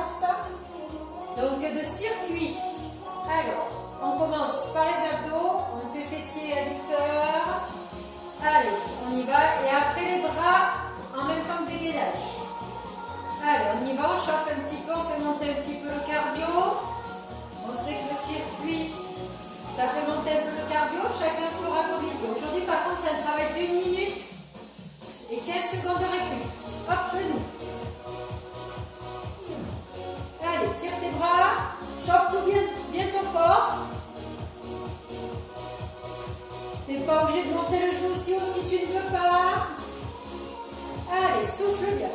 séance donc de circuit. Alors, on commence par les abdos, on fait fessiers et adducteurs. Allez, on y va. Et après les bras en même temps que des gainages. Allez, on y va, on chauffe un petit peu, on fait monter un petit peu le cardio. On sait que le circuit, ça fait monter un peu le cardio, chacun fera comme il veut. Aujourd'hui, par contre, c'est un travail d'1 minute et 15 secondes de récup. Hop, genou. Allez, tire tes bras, chauffe tout bien ton corps. Tu n'es pas obligé de monter le genou si haut si tu ne veux pas. Allez, souffle bien.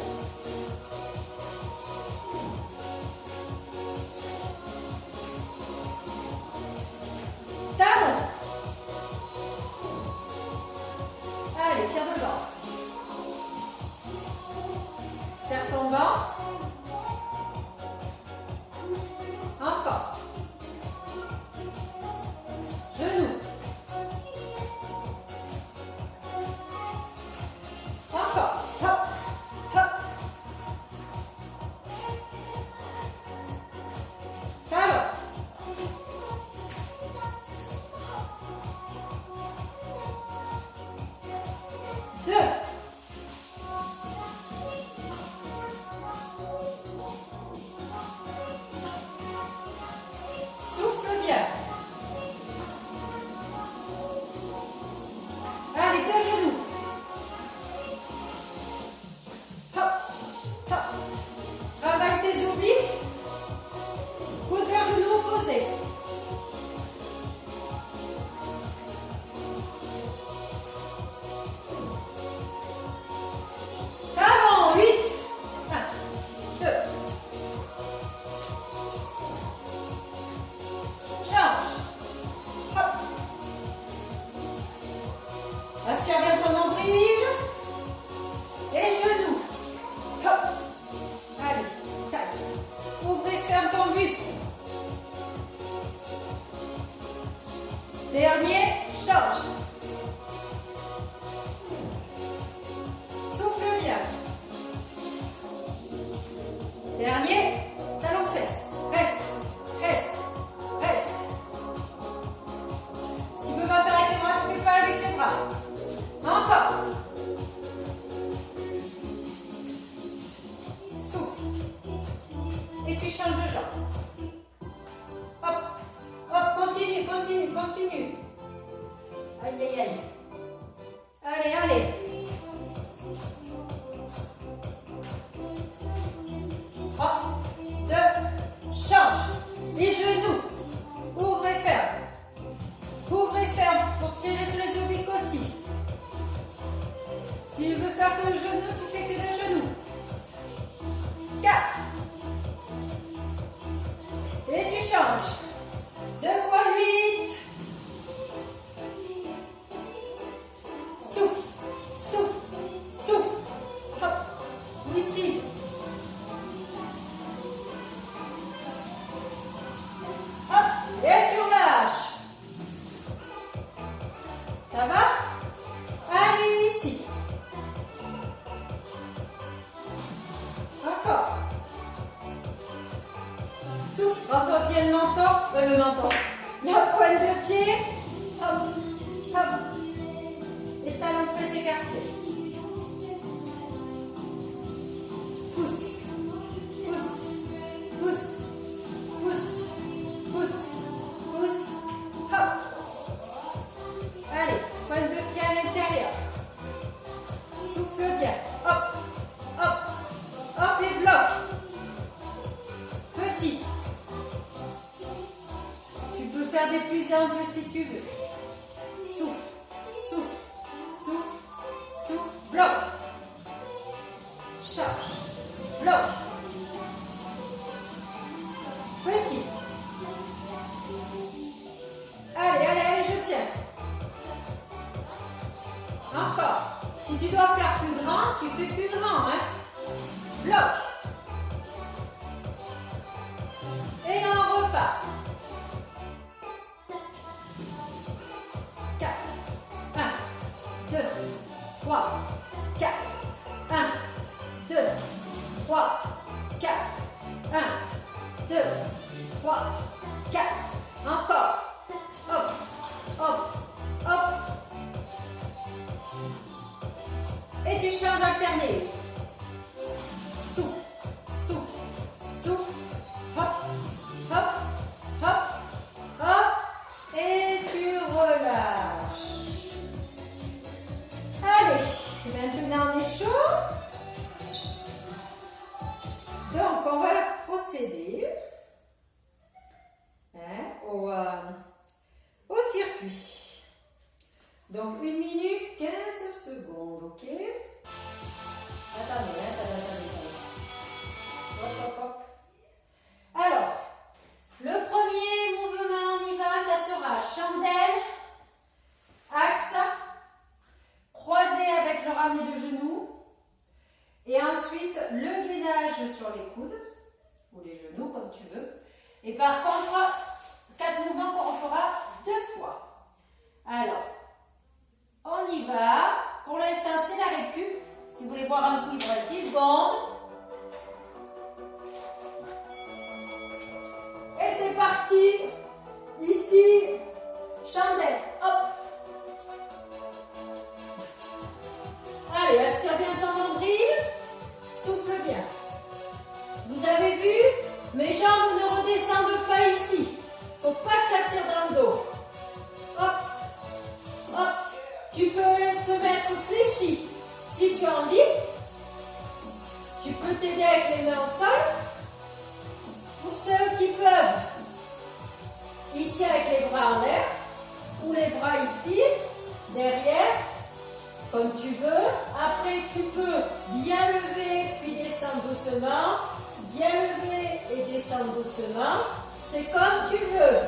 Talon. Allez, tire devant. Serre ton ventre. Encore. Genou. Encore. Hop, hop. Talon. Deux. Souffle bien. Allez, deux genoux. Hop, hop. Travaille tes obliques. Coude vers genou opposé. Talon, 8. 1, 2. Change. Hop. Aspire bien ton nombril. Et genoux. Hop. Allez, tac. Ouvre et ferme ton buste. Dernier, change. Souffle bien. Dernier, talon fesse. Reste, reste, reste. Si tu ne peux pas faire avec les bras, tu ne fais pas avec les bras. Encore. Souffle. Et tu changes de jambe. Hop, hop, continue, continue, continue. Aïe, aïe, aïe. Allez, allez. 3, 2, change. Les genoux. Ouvre et ferme. Ouvre et ferme pour tirer sur les obliques aussi. Si tu veux faire que le genou, tu fais que le genou. 4. Et tu changes. 2 fois 8. Souffle, souffle, souffle. Hop, ici. Hop, et tu relâches. Ça va? Allez, ici. Encore. Souffle, prends-toi bien le menton, la pointe de pied. Hop, hop. Les talons fesses écartés. Pousse, pousse, pousse, pousse, pousse, pousse. Hop. Allez, pointe de pied à l'intérieur. Souffle bien. Hop, hop, hop et bloque. Petit. Tu peux faire des plus amples si tu veux. Souffle, souffle, souffle, souffle, bloque. Charge, bloque. Petit. Allez, allez, allez, je tiens. Encore. Si tu dois faire plus grand, tu fais plus grand, hein. Bloque. Et on repart. 4. 1, 2, 3, 4. 1, 2, 3, 4. 1, 2, 3, 4. Encore. Hop, hop, hop. Et tu changes alterné. Souffle, souffle, souffle. Hop, hop, hop, hop. Et tu relâches. Allez, maintenant on est chaud. Donc on va procéder au circuit. Donc 1 minute 15 secondes, ok? Attendez. Hop, hop, hop. Alors, le premier mouvement, on y va, ça sera chandelle, axe, croisé avec le ramené de genou. Et ensuite, le gainage sur les coudes, ou les genoux, comme tu veux. Et par contre, 4 mouvements qu'on fera 2 fois. Alors, on y va. Pour l'instant, c'est la récup. Si vous voulez boire un coup, il vous reste 10 secondes. Et c'est parti. Ici, chandelle. Hop. Allez, aspire bien ton nombril. Souffle bien. Vous avez vu, mes jambes ne redescendent pas ici. Faut pas que ça tire dans le dos. Hop, hop. Tu peux te mettre fléchi si tu as envie. Tu peux t'aider avec les mains au sol. Pour ceux qui peuvent, ici avec les bras en l'air ou les bras ici, derrière, comme tu veux. Après, tu peux bien lever puis descendre doucement. Bien lever et descendre doucement. C'est comme tu veux.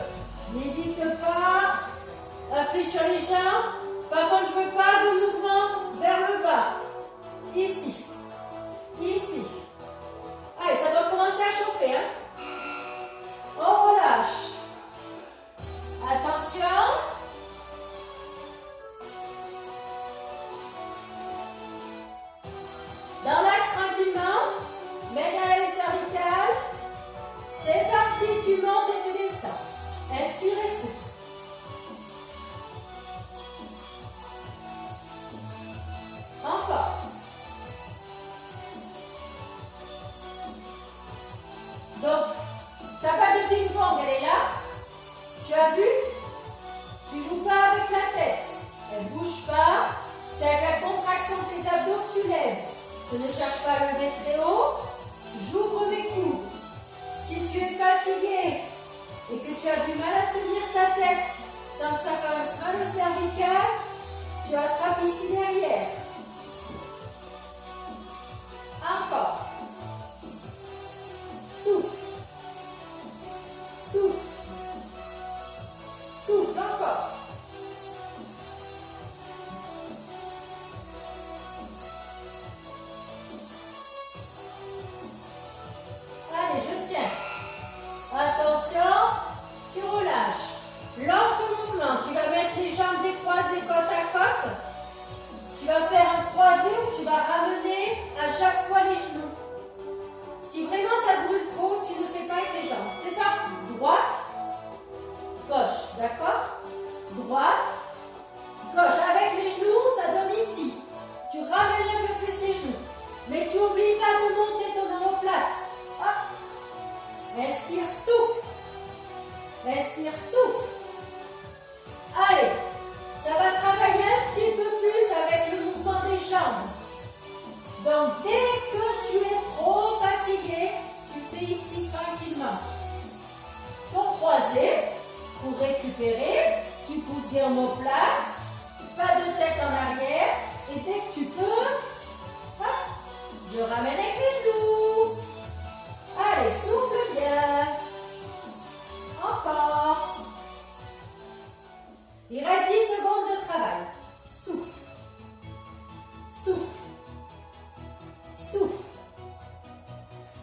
N'hésite pas à fléchir les jambes. Par contre, je ne veux pas de mouvement vers le bas. Ici. Ici. Allez, ça doit commencer à chauffer. Hein? On relâche. Attention. Dans l'axe tranquillement. Médaille cervicale. C'est parti, tu montes et tu descends. Inspire et souffle. Encore. Donc, ta balle de ping-pong, elle est là. Tu as vu? Tu ne joues pas avec la tête. Elle ne bouge pas. C'est avec la contraction de tes abdos que tu lèves. Je ne cherche pas à lever très haut. J'ouvre mes coudes. Si tu es fatigué et que tu as du mal à tenir ta tête sans que ça fasse mal au cervical, tu attrapes ici derrière. Encore. Souffle. Souffle. Souffle encore. Allez, je tiens. Attention, tu relâches. L'autre mouvement, tu vas mettre les jambes décroisées côte à côte. Tu vas faire un croisé où tu vas ramener à chaque fois les genoux. Si vraiment ça brûle trop, tu ne fais pas avec les jambes. C'est parti. Droite, gauche, d'accord? Droite, gauche. Avec les genoux, ça donne ici. Tu ramènes un peu plus les genoux. Mais tu n'oublies pas de monter ton omoplate. Hop. Inspire, souffle. Inspire, souffle. Allez, ça va travailler un petit peu plus avec le mouvement des jambes. Donc, dès que tu es trop fatigué, tu fais ici tranquillement. Ton croisé, pour récupérer, tu pousses bien omoplate, pas de tête en arrière, et dès que tu peux, hop, je ramène avec les genoux. Allez, souffle bien. Encore. Il reste 10 secondes de travail. Souffle. Souffle. Souffle.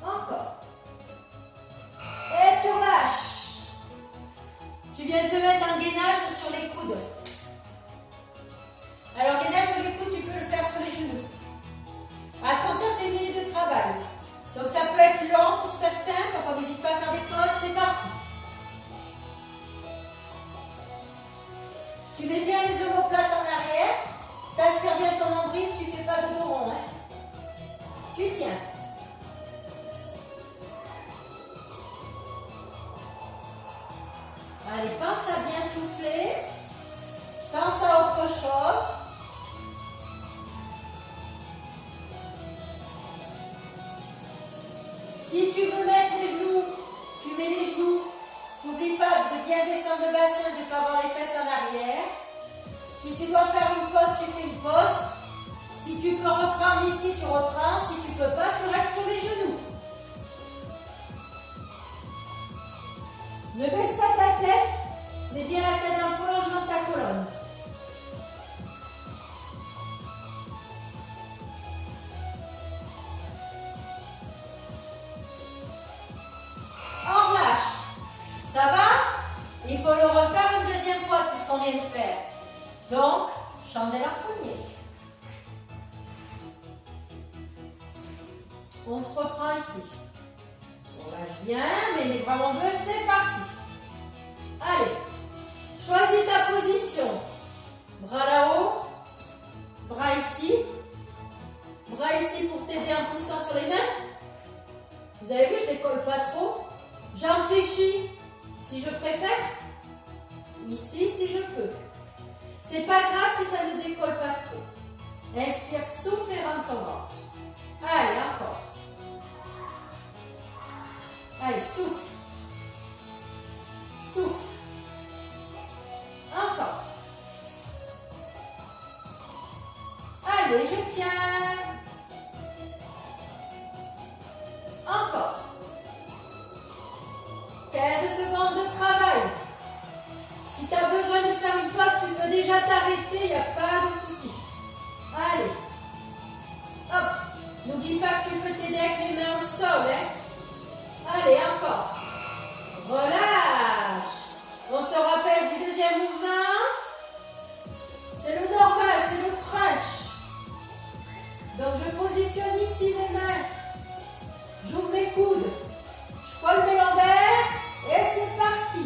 Encore. Et tu relâches. Tu viens de te mettre un gainage sur les coudes. Alors, gainage sur les coudes, tu peux le faire sur les genoux. Attention, c'est une minute de travail. Donc, ça peut être lent pour certains, Tu tiens. Allez, pense à bien souffler. Pense à autre chose. Si tu veux mettre les genoux, tu mets les genoux. N'oublie pas de bien descendre le bassin, de ne pas avoir les fesses en arrière. Si tu dois faire une pause, tu fais une pause. Si tu peux reprendre ici, tu reprends. Si tu ne peux pas, tu restes sur les genoux. Ne baisse pas ta tête, mais bien la tête en prolongement de ta colonne. On relâche. Ça va? Il faut le refaire une deuxième fois, tout ce qu'on vient de faire. Donc, chandelle en premier. On se reprend ici. On lâche bien, mais les bras on veut, c'est parti. Allez, choisis ta position. Bras là-haut, bras ici pour t'aider en poussant sur les mains. Vous avez vu, je ne décolle pas trop. Jambes fléchies, si je préfère. Ici, si je peux. C'est pas grave si ça ne décolle pas trop. Inspire, souffle et rentre ton ventre. Allez, encore. Allez, souffle. Souffle. Encore. Allez, je tiens. Encore. 15 secondes de travail. Si tu as besoin de faire une pause, tu peux déjà t'arrêter, il n'y a pas de souci. Allez. Hop. N'oublie pas que tu peux t'aider avec les mains au sol. Allez, encore. Relâche. On se rappelle du deuxième mouvement. C'est le normal, c'est le crunch. Donc je positionne ici mes mains. J'ouvre mes coudes. Je colle mes lombaires. Et c'est parti.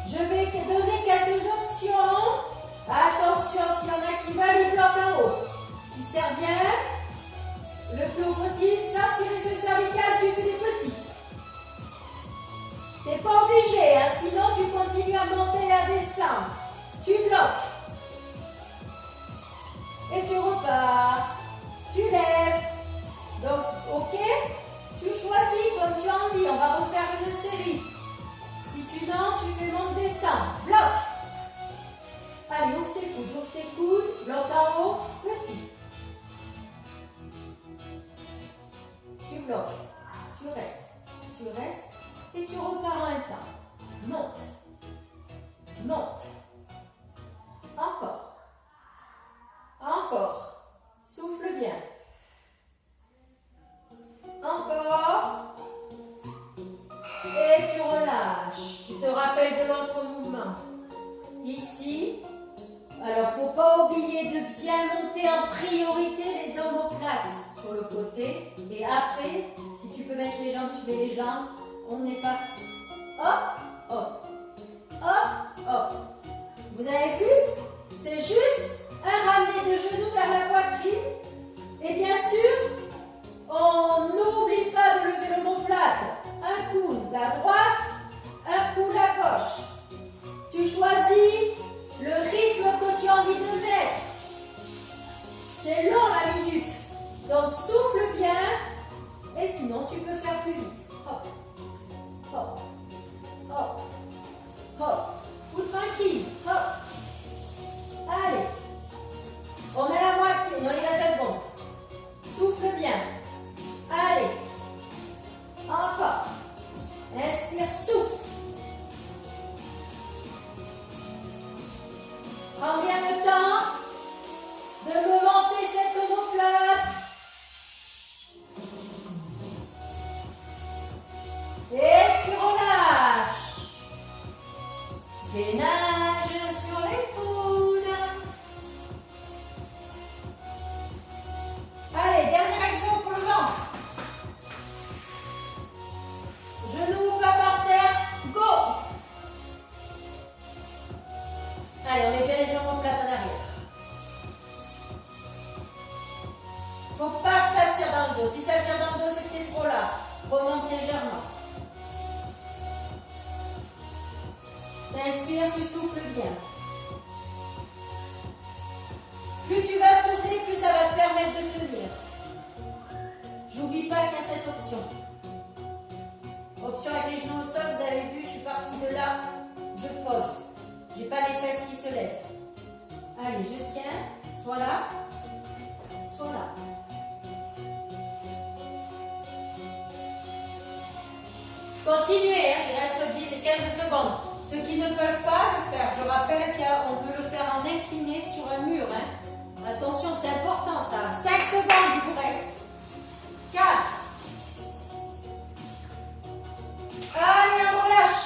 Je vais donner quelques options. Attention, s'il y en a qui veulent, ils bloquent en haut. Tu serres bien. Le plus haut possible. Ça, tirer sur le cervical, tu fais des petits. Tu n'es pas obligé, hein, sinon tu continues à monter et à descendre. Tu bloques. Et tu repars. Tu lèves. Donc, ok, tu choisis comme tu as envie. On va refaire une série. Si tu n'en, tu fais monte-descendre. Bloque. Allez, ouvre tes coudes. Bloque en haut, petit. Tu bloques. Tu restes. Et tu repars un temps. Monte. Monte. Encore. Encore. Souffle bien. Encore. Et tu relâches. Tu te rappelles de l'autre mouvement. Ici. Alors, faut pas oublier de bien monter en priorité les omoplates sur le côté. Et après, si tu peux mettre les jambes, tu mets les jambes. On est parti. Hop, hop. Hop, hop. Vous avez vu? C'est juste un ramener de genoux vers la poitrine. Et bien sûr, on n'oublie pas de lever l'omoplate. Un coup la droite, un coup la gauche. Tu choisis le rythme que tu as envie de mettre. C'est long la minute. Donc souffle bien. Et sinon, tu peux faire plus vite. Hop, hop, hop, hop. Ou tranquille. Hop. Allez. On est à la moitié. Non, il reste 20 secondes. Souffle bien. Allez. Encore. Inspire, souffle. Prends bien le temps de me monter cette omoplate. abdos. Si ça tire dans le dos, c'est que tu es trop là. Remonte légèrement. T'inspires, tu souffles bien. Plus tu vas souffler, plus ça va te permettre de tenir. J'oublie pas qu'il y a cette option. Option avec les genoux au sol, vous avez vu, je suis partie de là, je pose. J'ai pas les fesses qui se lèvent. Allez, je tiens, soit là, soit là. Continuez, hein, il reste 10 et 15 secondes. Ceux qui ne peuvent pas le faire, je rappelle qu'on peut le faire en incliné sur un mur. Hein. Attention, c'est important ça. 5 secondes, il vous reste. 4. Allez, on relâche.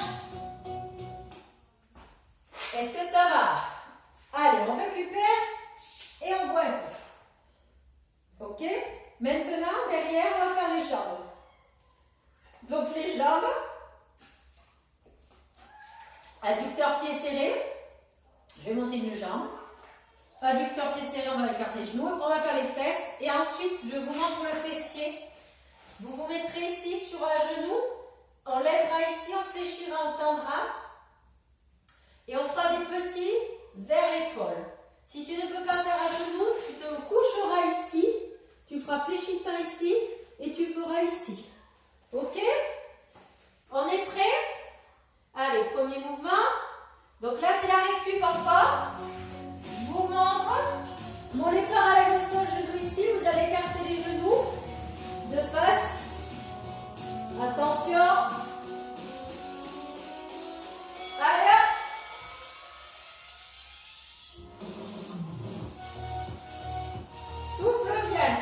Est-ce que ça va? Allez, on récupère et on boit un coup. Ok? Maintenant, derrière, on va faire les jambes. Donc les jambes, adducteur pied serré, je vais monter une jambe, adducteur pied serré, on va écarter les genoux, on va faire les fesses et ensuite je vous montre le fessier. Vous vous mettrez ici sur un genou, on lèvera ici, on fléchira, on tendra et on fera des petits vers l'épaule. Si tu ne peux pas faire à genoux, tu te coucheras ici, tu feras fléchitant ici et tu feras ici. Ok? On est prêt? Allez, premier mouvement. Donc là, c'est la récup encore. Je vous montre. Mon les parallèles au sol, genou ici. Vous allez écarter les genoux de face. Attention. Allez, hop. Souffle bien.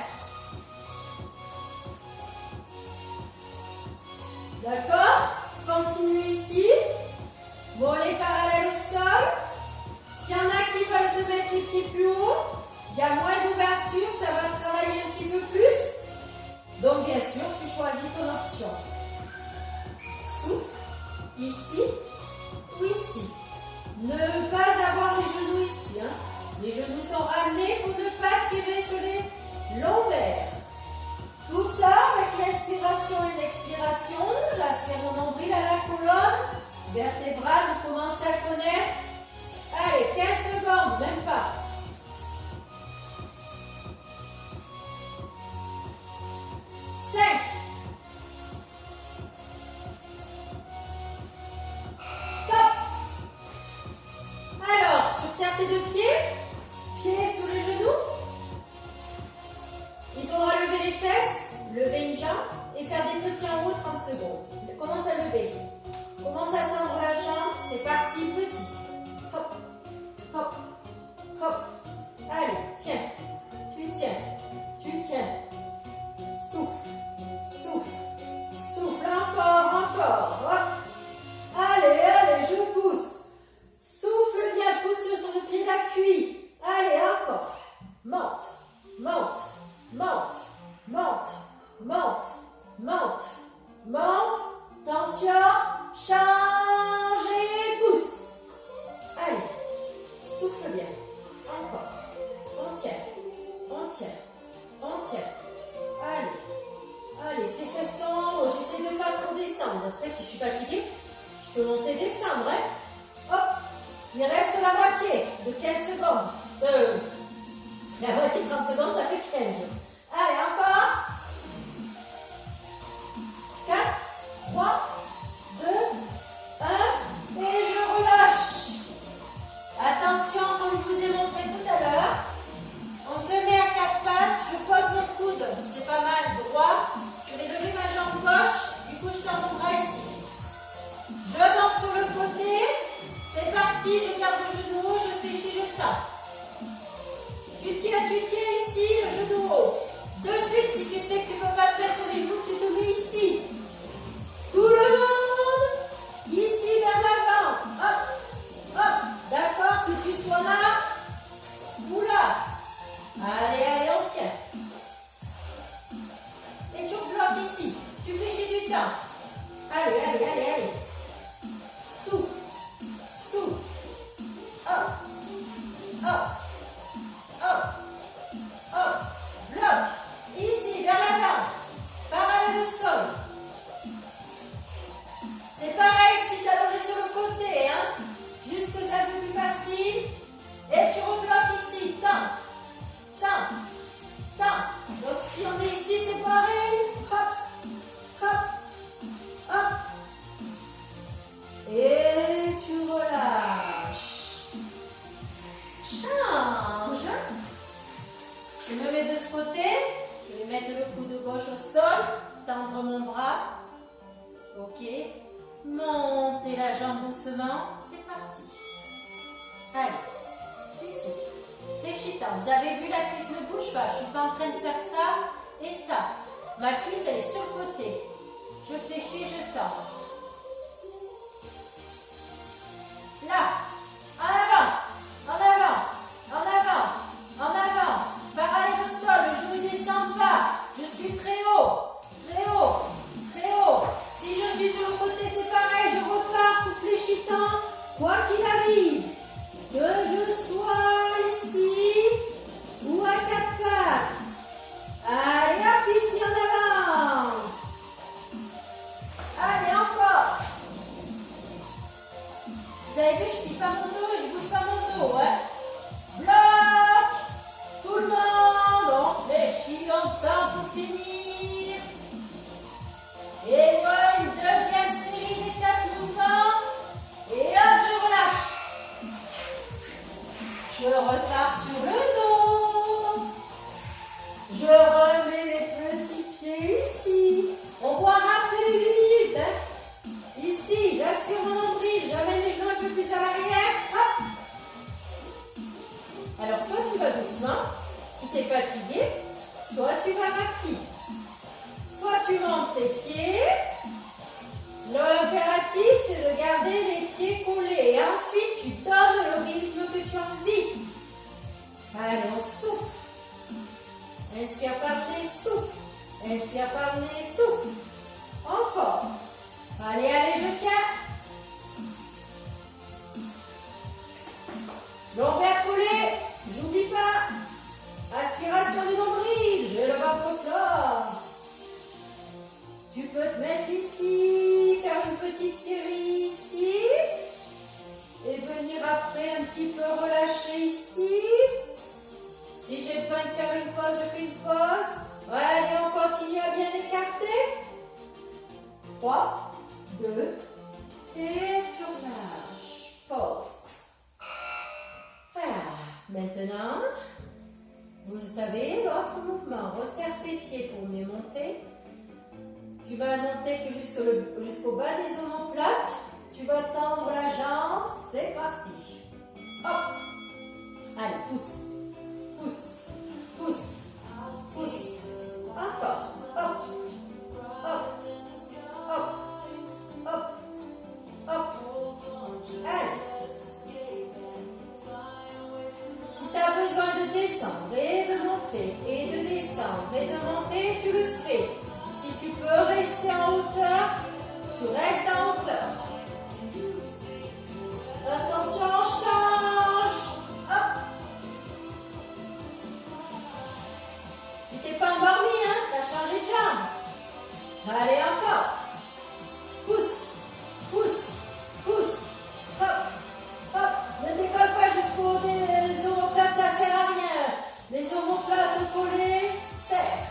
D'accord? Continuez ici. Bon, les parallèles au sol. S'il y en a qui veulent se mettre les pieds plus haut, il y a moins d'ouverture, ça va travailler un petit peu plus. Donc, bien sûr, tu choisis ton option. Souffle. Ici ou ici. Ne pas avoir les genoux ici. Hein. Les genoux sont ramenés pour ne pas tirer sur les lombaires. Tout ça avec l'inspiration et l'expiration. J'aspire mon nombril à la colonne. Vertébrale, vous commencez à connaître. Allez, 15 secondes, même pas. Cinq. Top. Alors, tu resserres tes deux pieds. Pieds sur les genoux. Il faudra lever les fesses, lever une jambe et faire des petits en haut 30 secondes. Commence à lever. Commence à tendre la jambe. C'est parti, petit. Hop, hop, hop. Allez, tiens. Tu tiens. Tu tiens. Souffle, souffle, souffle. Encore, encore. Hop. Allez, allez, je pousse. Souffle bien, pousse sur le pied d'appui. Allez, encore. Monte, monte. Monte, monte, monte, monte, monte, tension, change et pousse. Allez, souffle bien, encore, on tient, on tient, on tient. Allez, allez, ces fesses sont en haut, j'essaie de ne pas trop descendre. Après, si je suis fatiguée, je peux monter, descendre. Hein. Hop, il reste la moitié de 15 secondes. La moitié de 30 secondes, ça fait 15. Allez, encore. 4, 3, 2, 1. Et je relâche. Attention, comme je vous ai montré tout à l'heure, on se met à 4 pattes. Je pose mon coude. C'est pas mal. Droit. Je vais lever ma jambe gauche. Du coup, je tends mon bras ici. Je monte sur le côté. C'est parti. Je garde le genou haut. Je fléchis, je tends. Tu tiens ici, le genou haut. De suite, si tu sais que tu ne peux pas te mettre sur les genoux, tu te mets ici. Tout le monde, ici vers l'avant. Hop, hop. D'accord, que tu sois là ou là. Allez, allez, on tient. Et tu rebloques ici. Tu fléchis du temps. Allez, allez, allez, allez. Souffle, souffle. Hop, hop. Hop, hop, bloc, ici, vers l'avant. jambes doucement. C'est parti. Allez, tu souffles. Fléchis-toi. Vous avez vu, la cuisse ne bouge pas. Je ne suis pas en train de faire ça et ça. Ma cuisse, elle est sur le côté. Je fléchis, je tends. Là. En avant. En avant. En avant. En avant. Parallèle au sol. Le genou ne descend pas. Je suis très haut. Très haut. Très haut. Si je suis sur le côté, c'est pareil. Je repars tout fléchitant. Quoi qu'il arrive. Que je sois ici ou à quatre pattes. Allez, hop, ici en avant. Allez, encore. Vous avez vu, je ne plie pas mon dos et je ne bouge pas mon dos. Hein? Bloc. Tout le monde. On fléchit longtemps pour finir. Et voilà une deuxième série des 4 mouvements. Et hop, je relâche. Je repars sur le dos. Je remets mes petits pieds ici. On boira après les 8 minutes. Hein. Ici, j'aspire mon nombril. J'amène les genoux un peu plus vers l'arrière. Hop. Alors, soit tu vas doucement, si tu es fatigué, soit tu vas rapide. Soit tu montes tes pieds. L'impératif, c'est de garder les pieds collés. Et ensuite, tu donnes le rythme que tu as envie. Allez, on souffle. Inspire par le nez, souffle. Inspire par le nez, souffle. Encore. Allez, allez, je tiens. Lombaire collé. J'oublie pas. Aspiration du nombril. J'ai le ventre plat. Tu peux te mettre ici, faire une petite série ici. Et venir après un petit peu relâcher ici. Si j'ai besoin de faire une pause, je fais une pause. Allez, on continue à bien écarter. 3, 2, et tu relâches. Pause. Voilà. Maintenant, vous le savez, l'autre mouvement. Resserre tes pieds pour mieux monter. Tu vas monter que jusqu'au bas des omoplates. Tu vas tendre la jambe. C'est parti. Hop. Allez, pousse. Pousse, pousse, pousse. Encore. Hop, hop, hop, hop, hop. Allez. Si tu as besoin de descendre et de monter, et de descendre et de monter, tu le fais. Si tu peux rester en hauteur, tu restes en hauteur. Attention, on change. Hop. Tu t'es pas endormi, hein? Tu as changé de jambe. Allez, encore. Pousse, pousse, pousse. Hop, hop. Ne décolle pas jusqu'au des omoplates, ça sert à rien. Les omoplates collées, serre,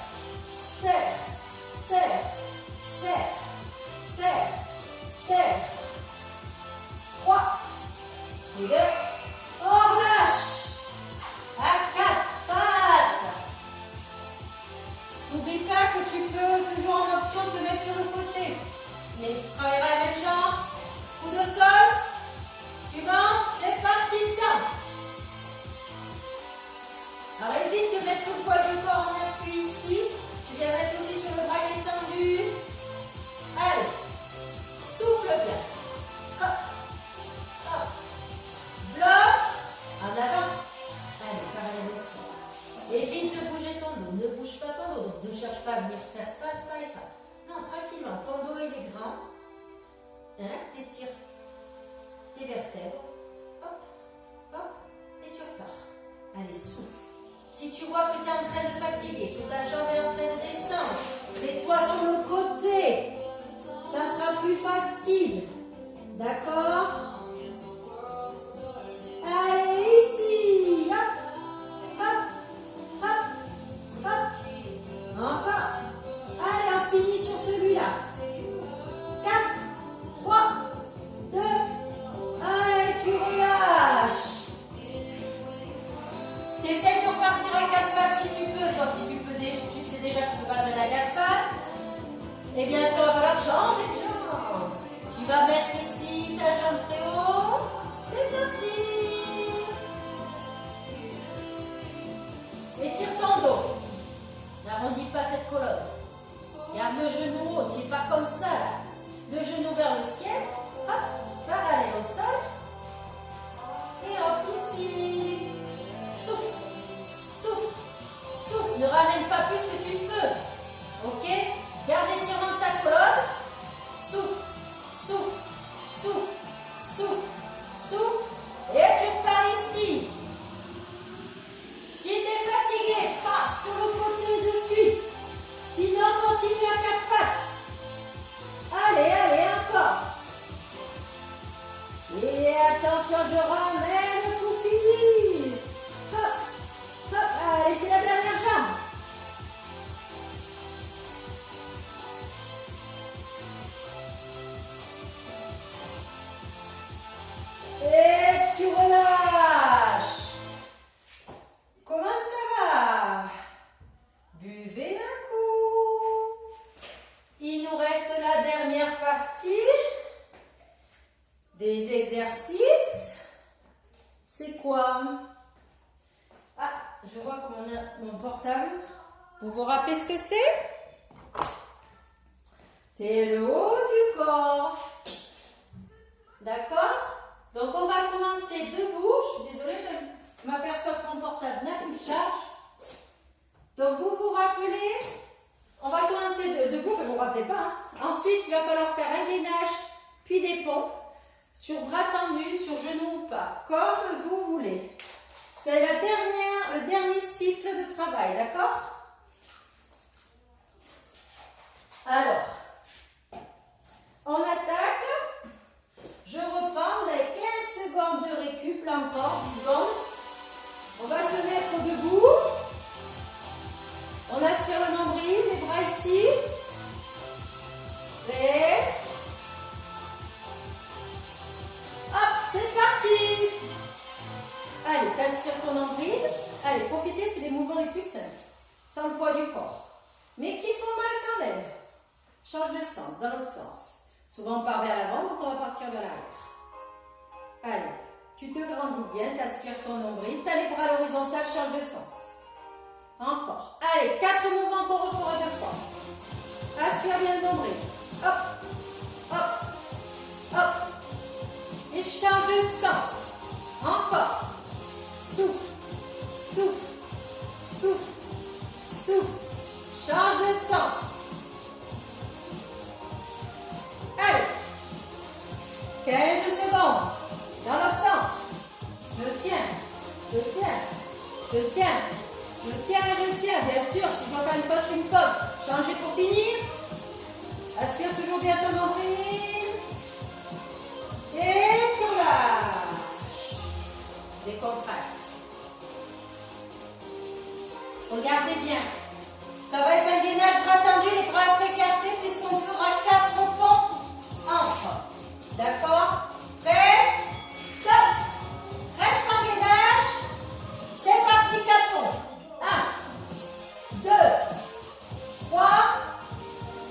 serre, serre, serre, serre, serre. 3 et 2. On relâche. À 4 pattes. N'oublie pas que tu peux toujours en option te mettre sur le côté. Mais tu travailleras les jambes. Coup de sol. Tu montes. C'est parti. Temps. Alors évite de mettre tout le poids du corps en appui ici. Tu viens mettre aussi sur le bras étendu. Allez. Souffle bien. Hop. Hop. Bloc. En avant. Allez, parallèle au sol. Évite de bouger ton dos. Ne bouge pas ton dos. Donc ne cherche pas à venir faire ça, ça et ça. Non, tranquillement. Ton dos, il est grand. Hein, t'étires tes vertèbres. Hop. Hop. Et tu repars. Allez, souffle. Si tu vois que tu es en train de fatiguer, que ta jambe est en train de descendre, mets-toi sur le côté. Ça sera plus facile. D'accord? Allez, ici. Hop. Hop. Hop. Hop. Encore. Allez, on finit sur celui-là. 4, 3, 2, allez, tu relâches. Tu essaies de repartir à 4 pattes si tu peux, sauf si tu sais déjà que tu peux pas te mettre à 4 pattes. Et bien sûr, il va falloir changer de jambe. Tu vas mettre ici ta jambe très haut. C'est parti. Étire ton dos. N'arrondis pas cette colonne. Garde le genou haut. Tu pas comme ça là. Le genou vers le ciel. Hop, parallèle au sol. Et hop, ici. Souffle. Souffle. Souffle. Ne ramène pas plus que tu peux. Ok? Garde l'étirement de ta colonne. Souffle. Souffle. Souffle. Souffle. Souffle. Et tu repars ici. Si tu es fatigué, pars sur le côté de suite. Sinon, continue à quatre pattes. Allez, allez, encore. Et attention, je ramène pour finir. Hop, hop, allez, c'est la dernière jambe. Et tu relâches. Comment ça va? Buvez un coup. Il nous reste la dernière partie des exercices. C'est quoi? Ah, je vois que mon portable. Vous vous rappelez ce que c'est? C'est le haut du corps. D'accord? Donc on va commencer debout. Je suis désolée, je m'aperçois que mon portable n'a plus de charge. Donc vous vous rappelez, on va commencer debout, mais vous ne vous rappelez pas. Hein. Ensuite, il va falloir faire un gainage, puis des pompes, sur bras tendus, sur genoux ou pas, comme vous voulez. C'est le dernier cycle de travail, d'accord? Alors, on attaque. Je reprends, vous avez 15 secondes de récup, là encore, 10 secondes. On va se mettre debout. On aspire le nombril, les bras ici. Prêt. Hop, c'est parti. Allez, t'aspires ton nombril. Allez, profitez, c'est les mouvements les plus simples. Sans le poids du corps. Mais qui font mal quand même. Change de sens, dans l'autre sens. Souvent on part vers l'avant, donc on va partir vers l'arrière. Allez, tu te grandis bien, t'aspires ton nombril, tu as les bras à l'horizontale, change de sens. Encore. Allez, 4 mouvements qu'on refera 2 fois. Aspire bien le nombril. Hop, hop, hop. Et change de sens. Encore. Souffle, souffle, souffle, souffle. Change de sens. Allez, 15 secondes, dans l'autre sens. Je tiens, je tiens, je tiens, je tiens et je tiens. Bien sûr, si je dois faire une pause, je fais une pause. Changer pour finir. Aspire toujours bien ton nombril. Et tu relâches. Décontracte. Regardez bien. Ça va être un gainage bras tendu, les bras s'écartés, puisqu'on fera 4 pompes. Enfin, d'accord? Prêt? Stop! Reste en gainage. C'est parti, 4 pompes. 1, 2, 3,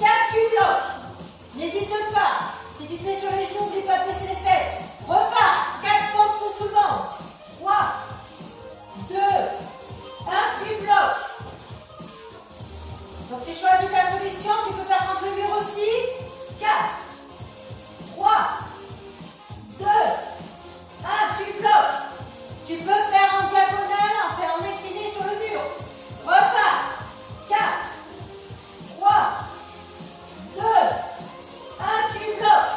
4, tu bloques. N'hésite pas. Si tu te mets sur les genoux, n'oublie pas de baisser les fesses. Repars. 4 pompes pour tout le monde. 3, 2, 1, tu bloques. Donc tu choisis ta solution, tu peux faire contre le mur aussi. 4, 3, 2, 1, tu bloques. Tu peux faire en diagonale, en faire en incliné sur le mur. Repars. 4, 3, 2, 1, tu bloques.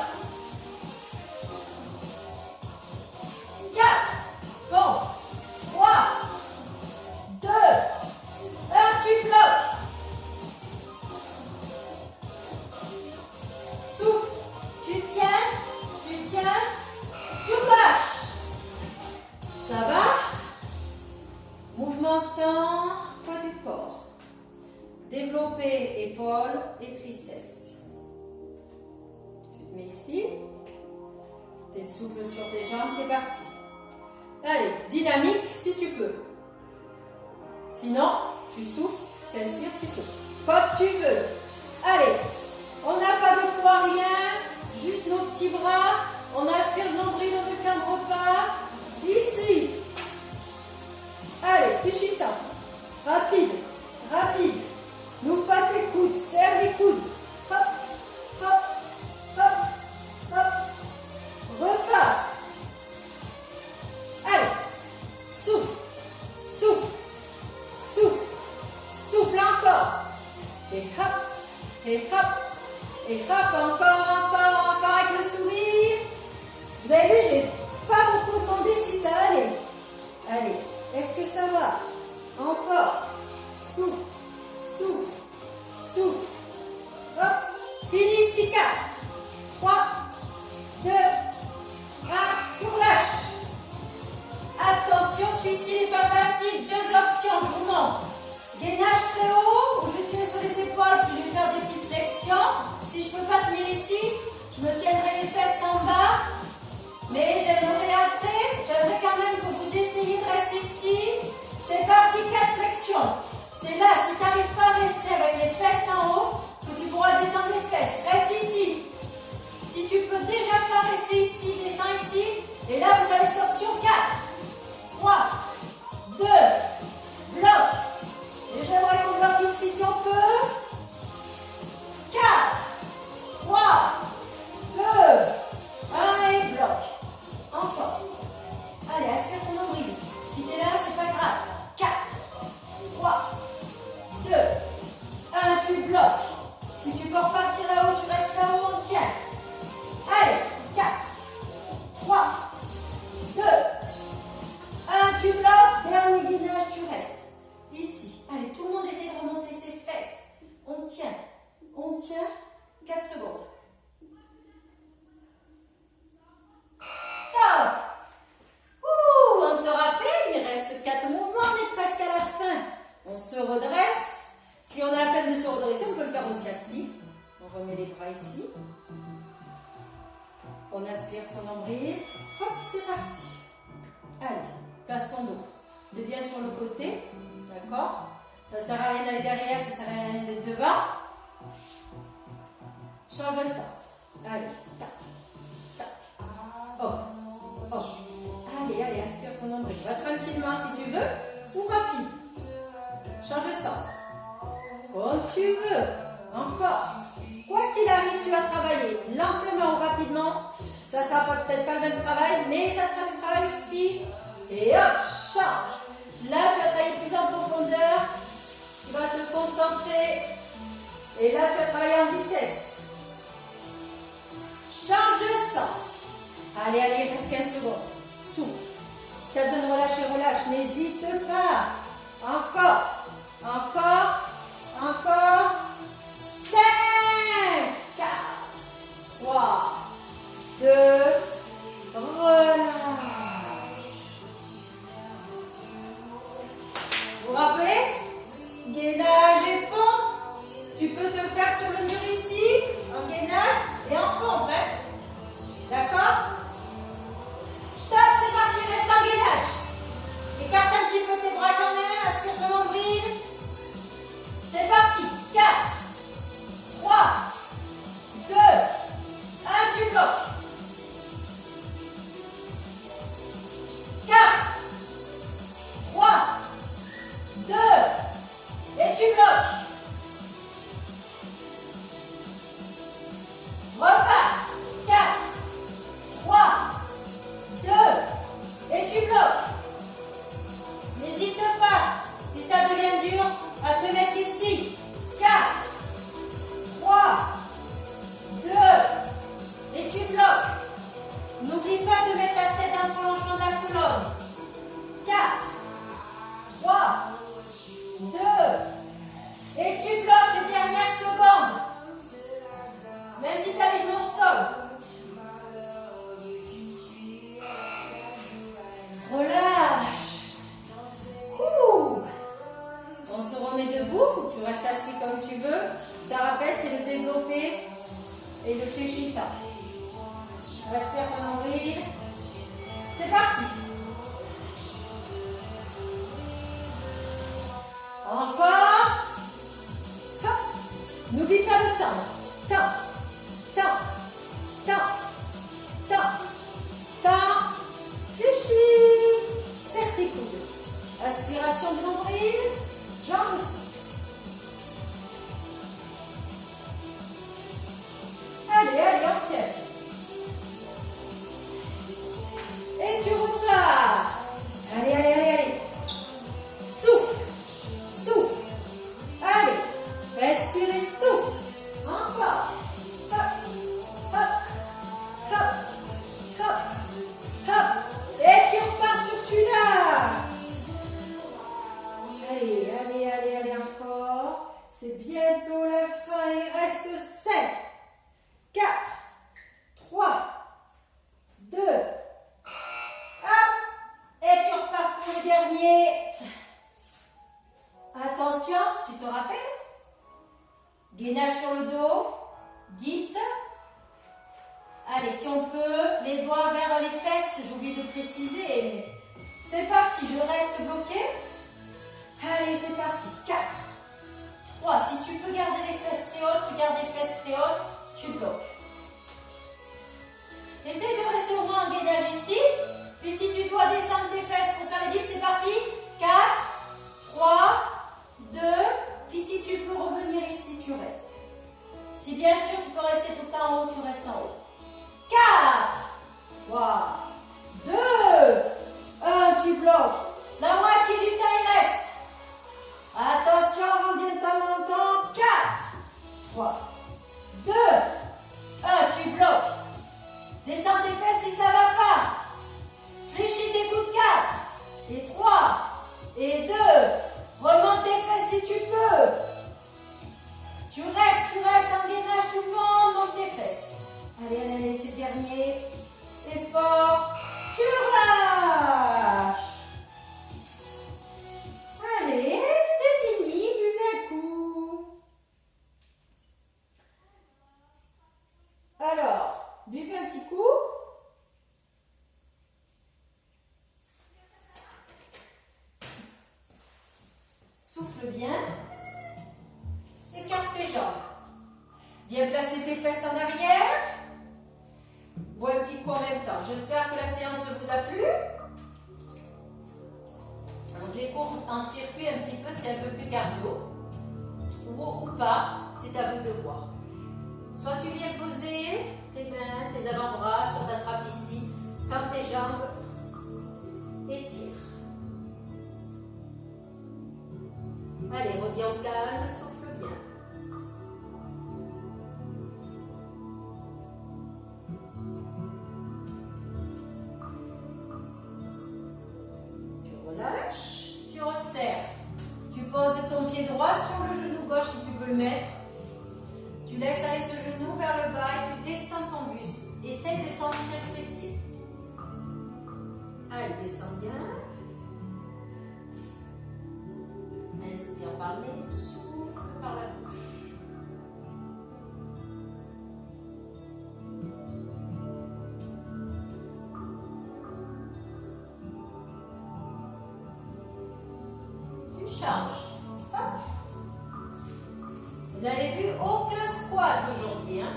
4, bon. 3, 2, 1, tu bloques. Souffle, tu tiens, tu relâches. Ça va? Mouvement sans poids du corps. Développer épaules et triceps. Tu te mets ici. Tu es souple sur tes jambes, c'est parti. Allez, dynamique si tu peux. Sinon, tu souffles, tu inspires, tu souffles. Comme tu veux. Allez, on n'a pas de poids, rien. Juste nos petits bras. On aspire. et hop, encore avec le sourire. Vous avez vu, je n'ai pas beaucoup demandé si ça allait. Allez, est-ce que ça va? Encore, souffle, souffle, souffle. Hop, fini, 6, 4, 3, 2, 1, tu relâches. Attention, celui-ci n'est pas facile. 2 options, je vous montre. Gainage très haut, où je vais tirer sur les épaules, puis je vais faire des petites flexions. Si je ne peux pas tenir ici, je me tiendrai les fesses en bas. Mais j'aimerais quand même que vous essayiez de rester ici. C'est parti, 4 flexions. C'est là, si tu n'arrives pas à rester avec les fesses en haut, que tu pourras descendre les fesses. Reste ici. Si tu peux déjà pas rester ici, descends ici. Et là, vous avez cette option 4, 3, 2, bloc. Et j'aimerais qu'on bloque ici si on peut. 4, 3, 2, 1 et bloc. Encore. Allez, aspire ton nombril. Si tu es là, c'est pas grave. 4, 3, 2, 1, tu bloques. Si tu peux repartir là-haut, tu restes là-haut, on tient. Allez, 4, 3, 2, 1, tu bloques. Dernier gainage, tu restes. Ici. Allez, tout le monde essaie de remonter ses fesses. On tient. 4 secondes. Top. On se rappelle, il reste 4 mouvements, on est presque à la fin. On se redresse. Si on a la peine de se redresser, on peut le faire aussi assis. On remet les bras ici. On aspire son nombril. Hop, c'est parti. Allez, place ton dos. De bien sur le côté. D'accord? Ça ne sert à rien d'aller derrière, ça ne sert à rien d'être devant. Change de sens. Allez, tac, tac. Hop, hop. Allez, aspire ton nombril. Va tranquillement si tu veux, ou rapide. Change de sens. Comme tu veux. Encore. Quoi qu'il arrive, tu vas travailler lentement ou rapidement. Ça ne sera peut-être pas le même travail, mais ça sera le travail aussi. Et hop, change. Là, tu vas travailler plus en profondeur. Tu vas te concentrer. Et là, tu vas travailler en vitesse. Change de sens. Allez, reste 15 secondes. Souffle. Si tu as besoin de relâcher, relâche. N'hésite pas. Encore. 5, 4, 3, 2, relâche. Vous vous rappelez? Gainage et pompe. Tu peux te le faire sur le mur ici, en gainage et en pompe. Hein? D'accord? Top, c'est parti, reste en gainage. Écarte un petit peu tes bras quand même, aspire ton nombril. C'est parti. 4, 3, 2, 1, tu bloques. 4, 3, 2, et tu bloques. Repars. 4, 3, 2, et tu bloques. N'hésite pas, si ça devient dur, à te mettre ici. 4, 3, 2, et tu bloques. N'oublie pas de mettre ta tête dans le prolongement de la colonne. 4, 3, 2, et tu bloques les dernières secondes. Même si tu as les genoux au sol. Relâche. On se remet debout, tu restes assis comme tu veux. Je te rappelle, c'est le développé et le fléchissant. Respire ton nombril. C'est parti. Encore. Hop. N'oublie pas de tendre. Tends. Fléchis. Serre tes coudes. Aspiration de nombril. Jambes au sol. Allez, on tient. Et tu repars. Allez. Souffle. Allez, respire et souffle. Encore. Hop, hop, hop, hop, hop. Et tu repars sur celui-là. Allez, allez, allez, allez, encore. C'est bientôt la fin. Il reste 5, 4, 3, 2. Hop. Et tu repars pour le dernier. Attention, tu te rappelles? Gainage sur le dos. Dips. Allez, si on peut, les doigts vers les fesses. J'ai oublié de préciser. C'est parti, je reste bloqué. Allez, c'est parti. 4, 3. Si tu peux garder les fesses très hautes, tu gardes les fesses très hautes, tu bloques. Essaye de rester au moins en gainage ici. Puis si tu dois descendre tes fesses pour faire les dips, c'est parti. 4, 3, 2. Puis si tu peux revenir ici, tu restes. Si bien sûr tu peux rester tout le temps en haut, tu restes en haut. 4, 3, 2, 1. Tu bloques. La moitié du temps, il reste. Attention, rends bien ta main en temps. 4, 3, 2, 1. Tu bloques. Descends tes fesses si ça ne va pas. Fléchis tes coudes. 4 et 3 et 2. Remonte tes fesses si tu peux. Tu restes en gainage tout le monde. Monte tes fesses. Allez, allez, allez, c'est le dernier. Effort. Tu relâches. Allez, c'est fini. Buvez un coup. Alors, buvez un petit coup. Souffle bien. Écarte tes jambes. Viens placer tes fesses en arrière. Bois un petit coup en même temps. J'espère que la séance vous a plu. Donc les cours en circuit un petit peu, c'est un peu plus cardio. Ou pas, c'est à vous de voir. Soit tu viens poser tes mains, tes avant-bras sur ta trappe ici. Tends tes jambes. Étire. Allez, reviens au calme, souffle bien. Tu relâches, tu resserres. Tu poses ton pied droit sur le genou gauche si tu peux le mettre. Tu laisses aller ce genou vers le bas et tu descends ton buste. Essaye de sentir le fessier. Allez, descends bien. Inspire par le nez, souffle par la bouche. Tu changes. Hop. Vous avez vu aucun squat aujourd'hui. Hein?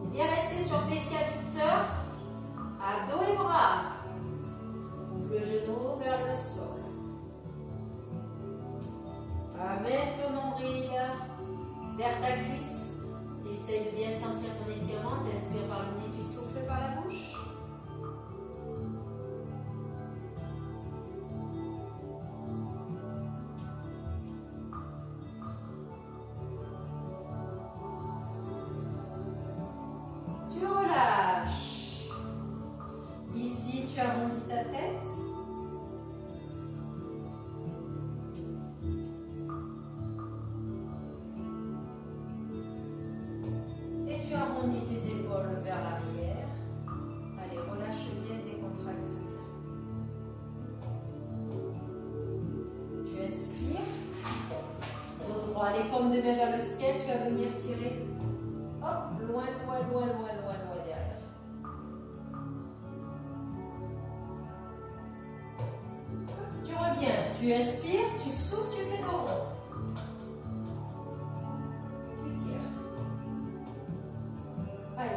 Et bien restez sur fessier adducteur, abdos et bras. Ouvre le genou vers le sol. Amène ton nombril vers ta cuisse. Essaye de bien sentir ton étirement. Tu inspires par le nez, tu souffles par la bouche. Tu relâches. Ici, tu arrondis ta tête. Tu arrondis tes épaules vers l'arrière. Allez, relâche bien tes contractures. Tu inspires. Dos droit, les paumes de main vers le ciel. Tu vas venir tirer. Hop, loin, loin, loin, loin, loin, loin derrière. Hop, tu reviens. Tu inspires, tu souffles, tu fais dos rond.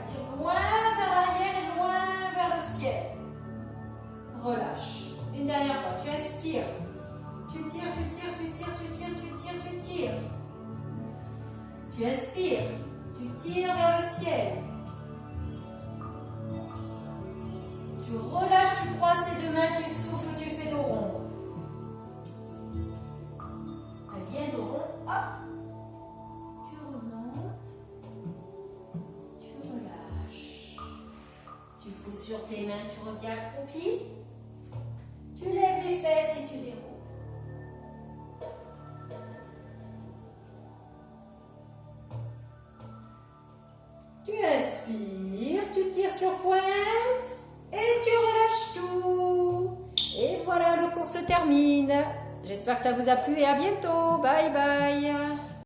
Tire loin vers l'arrière et loin vers le ciel. Relâche. Une dernière fois. Tu inspires. Tu tires, tu tires, tu tires, tu tires, tu tires, tu tires. Tu inspires. Tu tires vers le ciel. Tu relâches, tu croises tes deux mains, tu souffles, tu fais dos rond. Bien dos rond. Hop. Tu remontes. sur tes mains, tu reviens accroupi. Tu lèves les fesses et tu déroules. Tu inspires, tu tires sur pointe et tu relâches tout. Et voilà, le cours se termine. J'espère que ça vous a plu et à bientôt. Bye bye.